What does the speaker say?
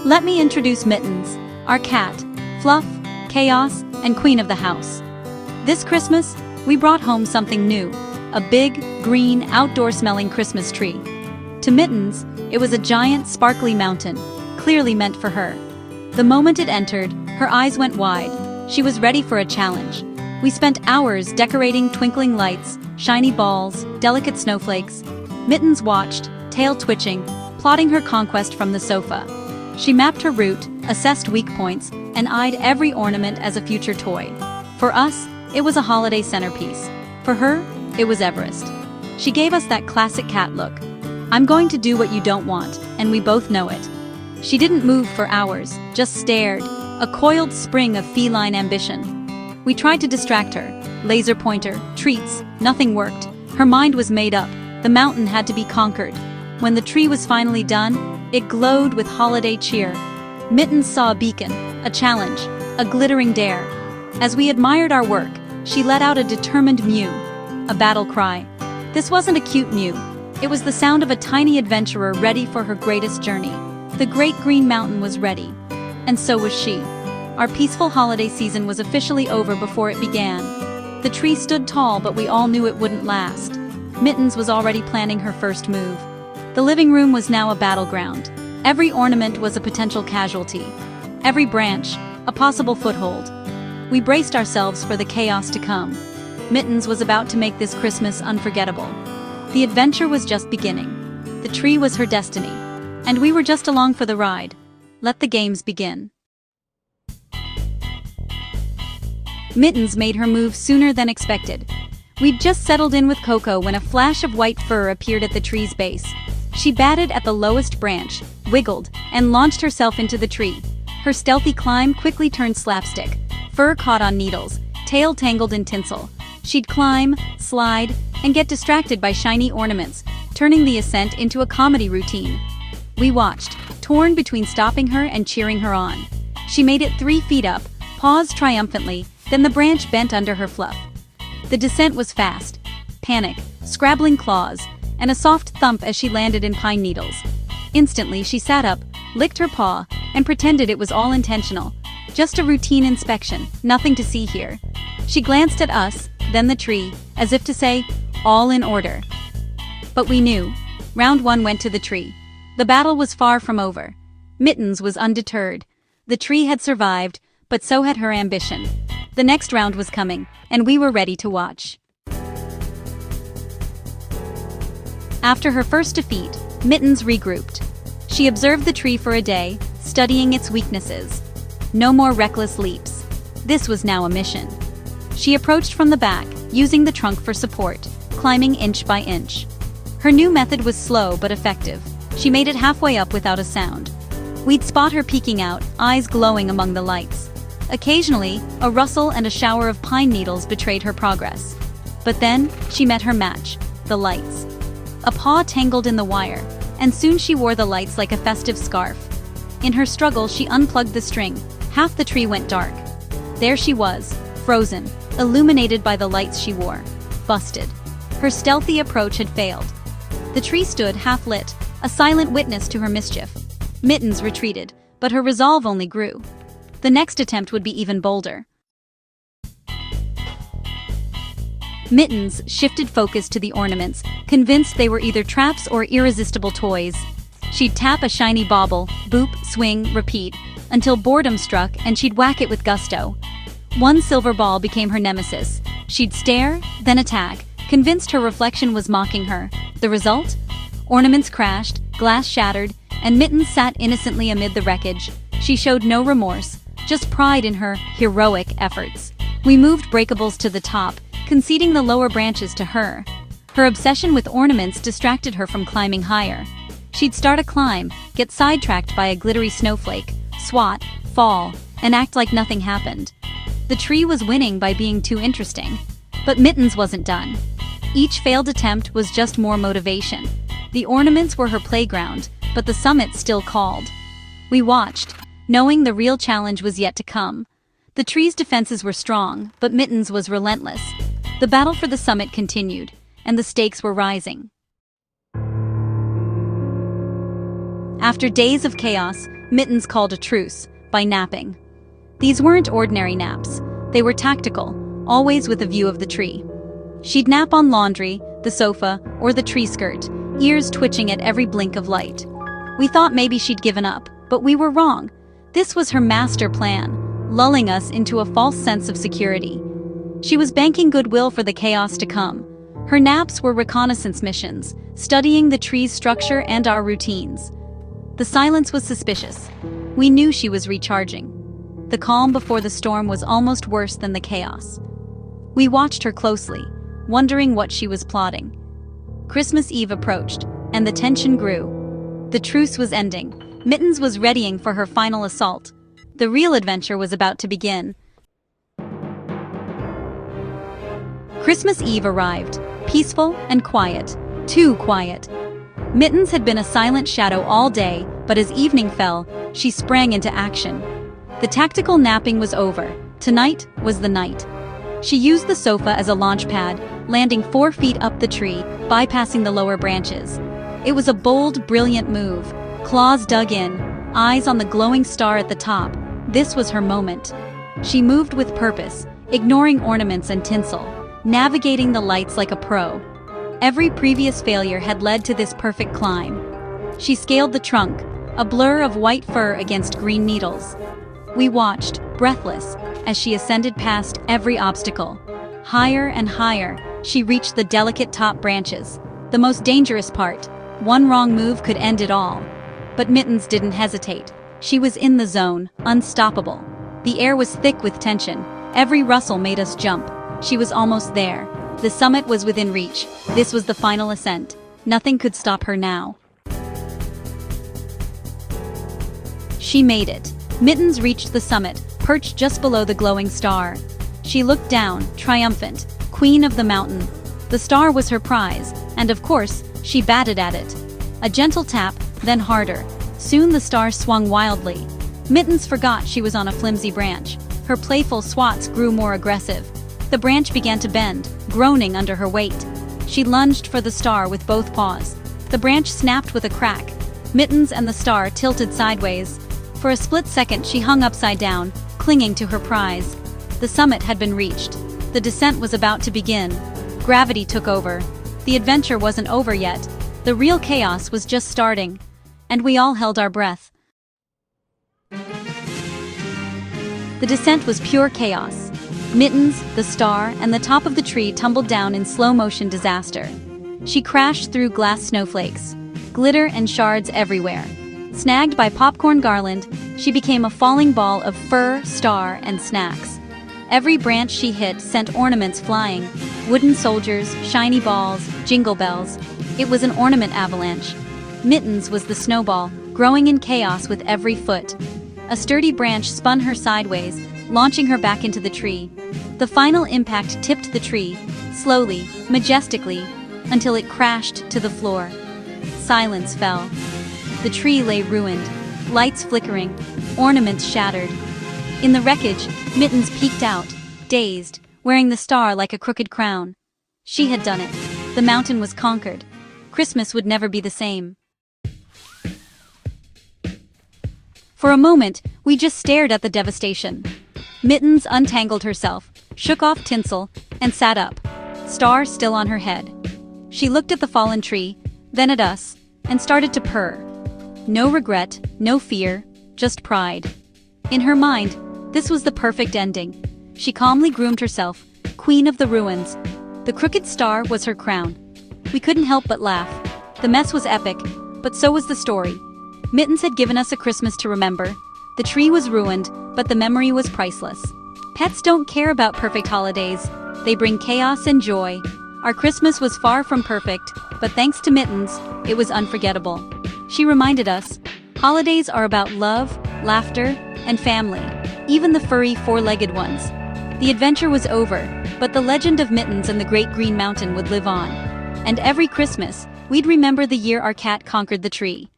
Let me introduce Mittens, our cat, fluff, chaos, and queen of the house. This Christmas, we brought home something new, a big, green, outdoor-smelling Christmas tree. To Mittens, it was a giant, sparkly mountain, clearly meant for her. The moment it entered, her eyes went wide. She was ready for a challenge. We spent hours decorating twinkling lights, shiny balls, delicate snowflakes. Mittens watched, tail twitching, plotting her conquest from the sofa. She mapped her route, assessed weak points, and eyed every ornament as a future toy. For us, it was a holiday centerpiece. For her, it was Everest. She gave us that classic cat look. I'm going to do what you don't want, and we both know it. She didn't move for hours, just stared, a coiled spring of feline ambition. We tried to distract her. Laser pointer, treats, nothing worked. Her mind was made up. The mountain had to be conquered. When the tree was finally done, it glowed with holiday cheer. Mittens saw a beacon, a challenge, a glittering dare. As we admired our work, she let out a determined mew, a battle cry. This wasn't a cute mew. It was the sound of a tiny adventurer ready for her greatest journey. The great green mountain was ready. And so was she. Our peaceful holiday season was officially over before it began. The tree stood tall, but we all knew it wouldn't last. Mittens was already planning her first move. The living room was now a battleground. Every ornament was a potential casualty. Every branch, a possible foothold. We braced ourselves for the chaos to come. Mittens was about to make this Christmas unforgettable. The adventure was just beginning. The tree was her destiny. And we were just along for the ride. Let the games begin. Mittens made her move sooner than expected. We'd just settled in with Coco when a flash of white fur appeared at the tree's base. She batted at the lowest branch, wiggled, and launched herself into the tree. Her stealthy climb quickly turned slapstick. Fur caught on needles, tail tangled in tinsel. She'd climb, slide, and get distracted by shiny ornaments, turning the ascent into a comedy routine. We watched, torn between stopping her and cheering her on. She made it 3 feet up, paused triumphantly, then the branch bent under her fluff. The descent was fast. Panic, scrabbling claws, and a soft thump as she landed in pine needles. Instantly, she sat up, licked her paw, and pretended it was all intentional. Just a routine inspection, nothing to see here. She glanced at us, then the tree, as if to say, all in order. But we knew. Round 1 went to the tree. The battle was far from over. Mittens was undeterred. The tree had survived, but so had her ambition. The next round was coming, and we were ready to watch. After her first defeat, Mittens regrouped. She observed the tree for a day, studying its weaknesses. No more reckless leaps. This was now a mission. She approached from the back, using the trunk for support, climbing inch by inch. Her new method was slow but effective. She made it halfway up without a sound. We'd spot her peeking out, eyes glowing among the lights. Occasionally, a rustle and a shower of pine needles betrayed her progress. But then, she met her match, the lights. A paw tangled in the wire, and soon she wore the lights like a festive scarf. In her struggle, she unplugged the string. Half the tree went dark. There she was, frozen, illuminated by the lights she wore. Busted. Her stealthy approach had failed. The tree stood half-lit, a silent witness to her mischief. Mittens retreated, but her resolve only grew. The next attempt would be even bolder. Mittens shifted focus to the ornaments, convinced they were either traps or irresistible toys. She'd tap a shiny bauble, boop, swing, repeat, until boredom struck and she'd whack it with gusto. One silver ball became her nemesis. She'd stare, then attack, convinced her reflection was mocking her. The result? Ornaments crashed, glass shattered, and Mittens sat innocently amid the wreckage. She showed no remorse, just pride in her heroic efforts. We moved breakables to the top, conceding the lower branches to her. Her obsession with ornaments distracted her from climbing higher. She'd start a climb, get sidetracked by a glittery snowflake, swat, fall, and act like nothing happened. The tree was winning by being too interesting. But Mittens wasn't done. Each failed attempt was just more motivation. The ornaments were her playground, but the summit still called. We watched, knowing the real challenge was yet to come. The tree's defenses were strong, but Mittens was relentless. The battle for the summit continued, and the stakes were rising. After days of chaos, Mittens called a truce by napping. These weren't ordinary naps. They were tactical, always with a view of the tree. She'd nap on laundry, the sofa, or the tree skirt, ears twitching at every blink of light. We thought maybe she'd given up, but we were wrong. This was her master plan, lulling us into a false sense of security. She was banking goodwill for the chaos to come. Her naps were reconnaissance missions, studying the tree's structure and our routines. The silence was suspicious. We knew she was recharging. The calm before the storm was almost worse than the chaos. We watched her closely, wondering what she was plotting. Christmas Eve approached, and the tension grew. The truce was ending. Mittens was readying for her final assault. The real adventure was about to begin. Christmas Eve arrived, peaceful and quiet, too quiet. Mittens had been a silent shadow all day, but as evening fell, she sprang into action. The tactical napping was over. Tonight was the night. She used the sofa as a launch pad, landing 4 feet up the tree, bypassing the lower branches. It was a bold, brilliant move. Claws dug in, eyes on the glowing star at the top. This was her moment. She moved with purpose, ignoring ornaments and tinsel, navigating the lights like a pro. Every previous failure had led to this perfect climb. She scaled the trunk, a blur of white fur against green needles. We watched, breathless, as she ascended past every obstacle. Higher and higher, she reached the delicate top branches. The most dangerous part. One wrong move could end it all. But Mittens didn't hesitate. She was in the zone, unstoppable. The air was thick with tension. Every rustle made us jump. She was almost there. The summit was within reach. This was the final ascent. Nothing could stop her now. She made it. Mittens reached the summit, perched just below the glowing star. She looked down, triumphant, queen of the mountain. The star was her prize, and of course, she batted at it. A gentle tap, then harder. Soon the star swung wildly. Mittens forgot she was on a flimsy branch. Her playful swats grew more aggressive. The branch began to bend, groaning under her weight. She lunged for the star with both paws. The branch snapped with a crack. Mittens and the star tilted sideways. For a split second she hung upside down, clinging to her prize. The summit had been reached. The descent was about to begin. Gravity took over. The adventure wasn't over yet. The real chaos was just starting. And we all held our breath. The descent was pure chaos. Mittens, the star, and the top of the tree tumbled down in slow-motion disaster. She crashed through glass snowflakes, glitter and shards everywhere. Snagged by popcorn garland, she became a falling ball of fur, star, and snacks. Every branch she hit sent ornaments flying, wooden soldiers, shiny balls, jingle bells. It was an ornament avalanche. Mittens was the snowball, growing in chaos with every foot. A sturdy branch spun her sideways, launching her back into the tree. The final impact tipped the tree, slowly, majestically, until it crashed to the floor. Silence fell. The tree lay ruined, lights flickering, ornaments shattered. In the wreckage, Mittens peeked out, dazed, wearing the star like a crooked crown. She had done it. The mountain was conquered. Christmas would never be the same. For a moment, we just stared at the devastation. Mittens untangled herself, shook off tinsel, and sat up, star still on her head. She looked at the fallen tree, then at us, and started to purr. No regret, no fear, just pride. In her mind, this was the perfect ending. She calmly groomed herself, queen of the ruins. The crooked star was her crown. We couldn't help but laugh. The mess was epic, but so was the story. Mittens had given us a Christmas to remember. The tree was ruined, but the memory was priceless. Pets don't care about perfect holidays. They bring chaos and joy. Our Christmas was far from perfect, but thanks to Mittens, it was unforgettable. She reminded us, holidays are about love, laughter, and family, even the furry four-legged ones. The adventure was over, but the legend of Mittens and the Great Green Mountain would live on. And every Christmas, we'd remember the year our cat conquered the tree.